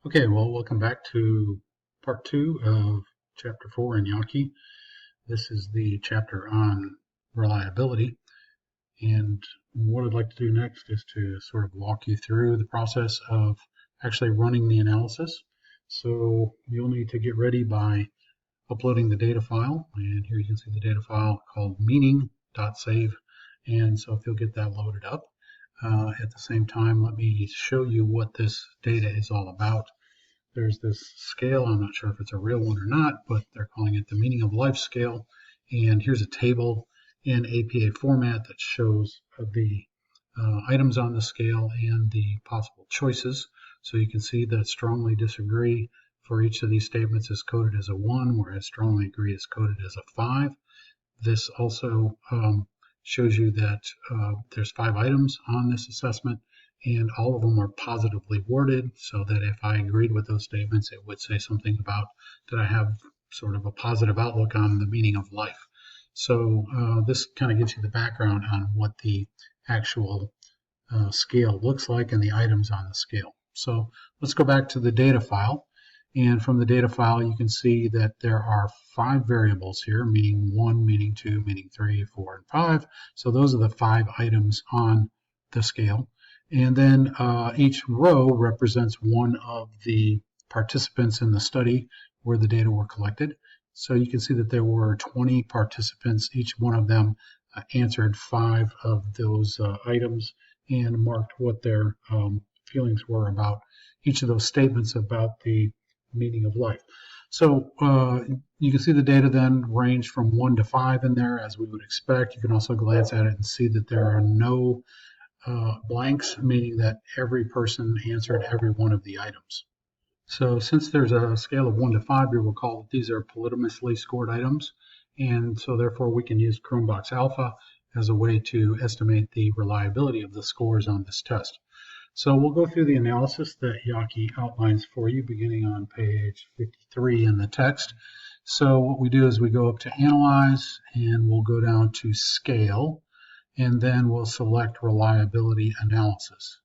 Okay, well, welcome back to part 2 of chapter 4 in Yaki. This is the chapter on reliability. And what I'd like to do next is to sort of walk you through the process of actually running the analysis. So you'll need to get ready by uploading the data file. And here you can see the data file called meaning.save. And so if you'll get that loaded up, at the same time, let me show you what this data is all about. There's this scale, I'm not sure if it's a real one or not, but they're calling it the meaning of life scale. And here's a table in APA format that shows the items on the scale and the possible choices. So you can see that strongly disagree for each of these statements is coded as a 1, whereas strongly agree is coded as a 5. This also shows you that there's 5 items on this assessment, and all of them are positively worded, so that if I agreed with those statements, it would say something about that I have sort of a positive outlook on the meaning of life. So this kind of gives you the background on what the actual scale looks like and the items on the scale. So let's go back to the data file. And from the data file, you can see that there are 5 variables here, meaning 1, meaning 2, meaning 3, 4, and 5. So those are the 5 items on the scale. And then each row represents one of the participants in the study where the data were collected. So you can see that there were 20 participants. Each one of them answered 5 of those items and marked what their feelings were about each of those statements about the meaning of life. So you can see the data then ranged from 1 to 5 in there, as we would expect. You can also glance at it and see that there are no blanks, meaning that every person answered every one of the items. So since there's a scale of 1 to 5, you'll recall that these are polymorphically scored items, and so therefore we can use Cronbach's alpha as a way to estimate the reliability of the scores on this test. So we'll go through the analysis that Yaki outlines for you beginning on page 53 in the text. So what we do is we go up to Analyze, and we'll go down to Scale, and then we'll select Reliability Analysis.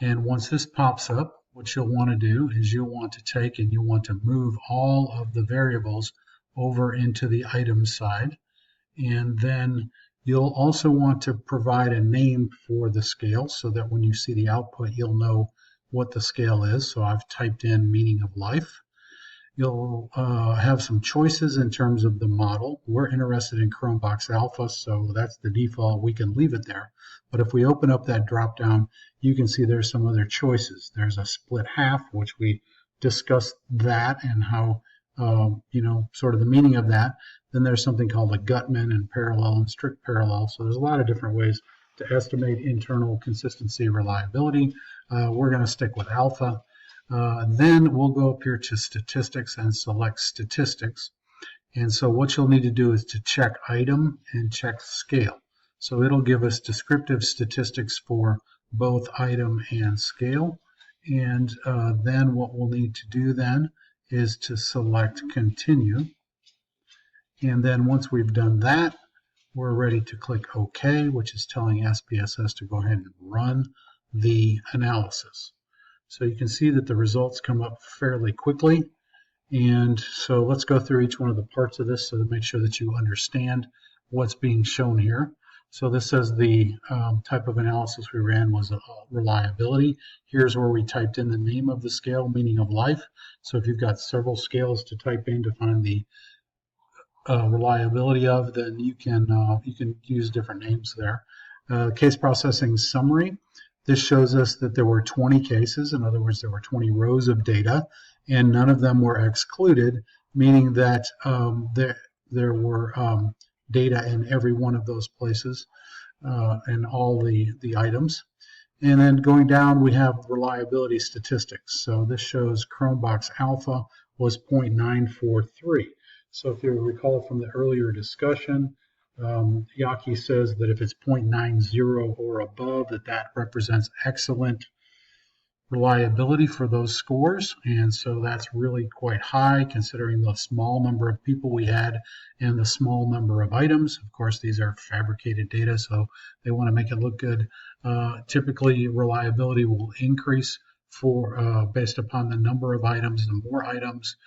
And once this pops up, what you'll want to do is you'll want to take and you'll want to move all of the variables over into the items side, and then you'll also want to provide a name for the scale so that when you see the output, you'll know what the scale is. So I've typed in meaning of life. You'll have some choices in terms of the model. We're interested in Cronbach's alpha, so that's the default. We can leave it there. But if we open up that drop down, you can see there's some other choices. There's a split half, which we discussed that and how, sort of the meaning of that. Then there's something called a Gutman and parallel and strict parallel. So there's a lot of different ways to estimate internal consistency reliability. We're going to stick with alpha. Then we'll go up here to statistics and select statistics. And so what you'll need to do is to check item and check scale. So it'll give us descriptive statistics for both item and scale. And then what we'll need to do then is to select continue. And then once we've done that, we're ready to click OK, which is telling SPSS to go ahead and run the analysis. So you can see that the results come up fairly quickly. And so let's go through each one of the parts of this so to make sure that you understand what's being shown here. So this says the type of analysis we ran was reliability. Here's where we typed in the name of the scale, meaning of life. So if you've got several scales to type in to find the reliability of, then you can use different names there. Case processing summary. This shows us that there were 20 cases. In other words, there were 20 rows of data, and none of them were excluded, meaning that there were data in every one of those places and all the items. And then going down, we have reliability statistics. So this shows Cronbach's alpha was 0.943. So if you recall from the earlier discussion, Yaki says that if it's 0.90 or above, that represents excellent reliability for those scores. And so that's really quite high considering the small number of people we had and the small number of items. Of course, these are fabricated data, so they want to make it look good. Typically, reliability will increase for based upon the number of items. The more items,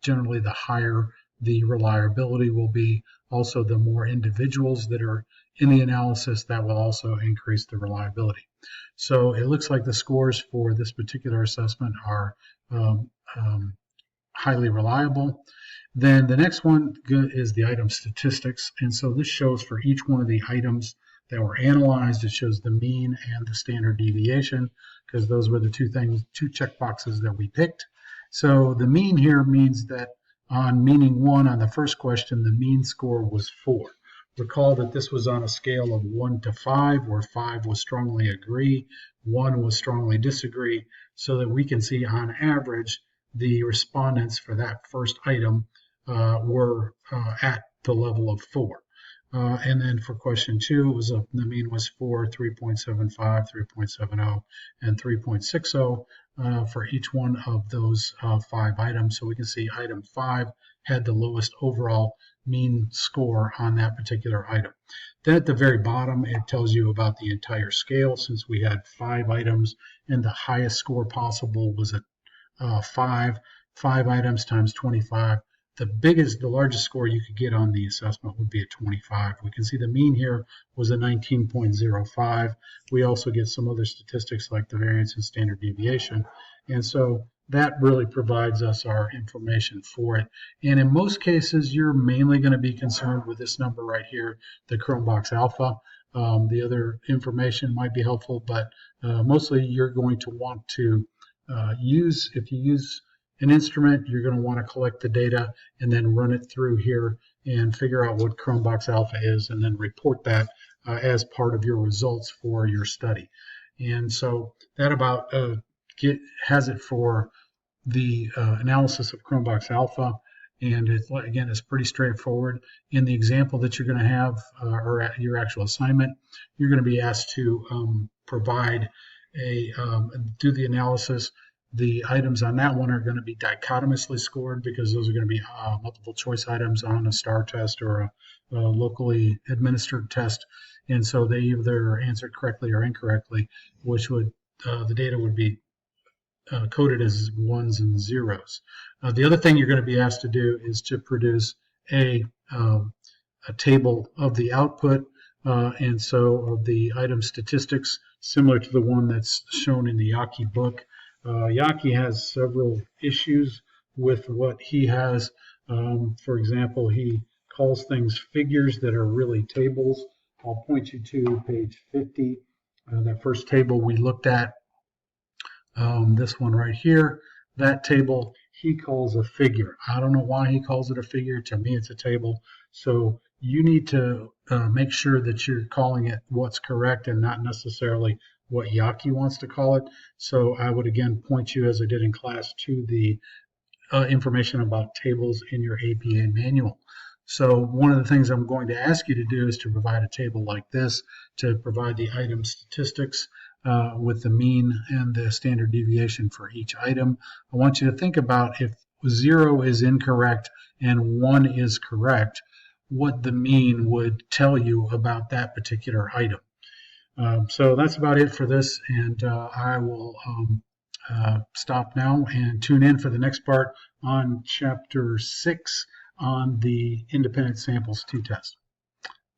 generally the higher the reliability will be. Also, the more individuals that are in the analysis, that will also increase the reliability. So it looks like the scores for this particular assessment are highly reliable. Then the next one is the item statistics. And so this shows for each one of the items that were analyzed, it shows the mean and the standard deviation, because those were the two check boxes that we picked. So the mean here means that on meaning 1 on the first question, the mean score was 4. Recall that this was on a scale of 1 to 5, where 5 was strongly agree, 1 was strongly disagree, so that we can see on average the respondents for that first item were at the level of 4. And then for question 2, the mean was 4, 3.75, 3.70, and 3.60 for each one of those 5 items. So we can see item 5 had the lowest overall mean score on that particular item. Then at the very bottom, it tells you about the entire scale. Since we had 5 items and the highest score possible was a 5 items times 25. The largest score you could get on the assessment would be a 25. We can see the mean here was a 19.05. We also get some other statistics like the variance and standard deviation. And so that really provides us our information for it. And in most cases, you're mainly going to be concerned with this number right here, the Chromebox Alpha. The other information might be helpful, but mostly you're going to want to if you use an instrument, you're going to want to collect the data and then run it through here and figure out what Chromebox Alpha is, and then report that as part of your results for your study. And so that about has it for the analysis of Chromebox Alpha. And it's pretty straightforward. In the example that you're going to have, or at your actual assignment, you're going to be asked to provide do the analysis. The items on that one are going to be dichotomously scored, because those are going to be multiple choice items on a STAR test or a locally administered test. And so they either answered correctly or incorrectly, which would the data would be coded as 1s and 0s. The other thing you're going to be asked to do is to produce a table of the output and so of the item statistics, similar to the one that's shown in the Yaki book. Yaki has several issues with what he has. For example, he calls things figures that are really tables. I'll point you to page 50. That first table we looked at, this one right here, that table he calls a figure. I don't know why he calls it a figure. To me, it's a table. So you need to make sure that you're calling it what's correct and not necessarily what Yaki wants to call it. So I would again point you, as I did in class, to the information about tables in your APA manual. So one of the things I'm going to ask you to do is to provide a table like this, to provide the item statistics with the mean and the standard deviation for each item. I want you to think about, if 0 is incorrect and 1 is correct, what the mean would tell you about that particular item. So that's about it for this, and I will stop now and tune in for the next part on Chapter 6 on the Independent Samples 2 test.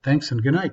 Thanks and good night.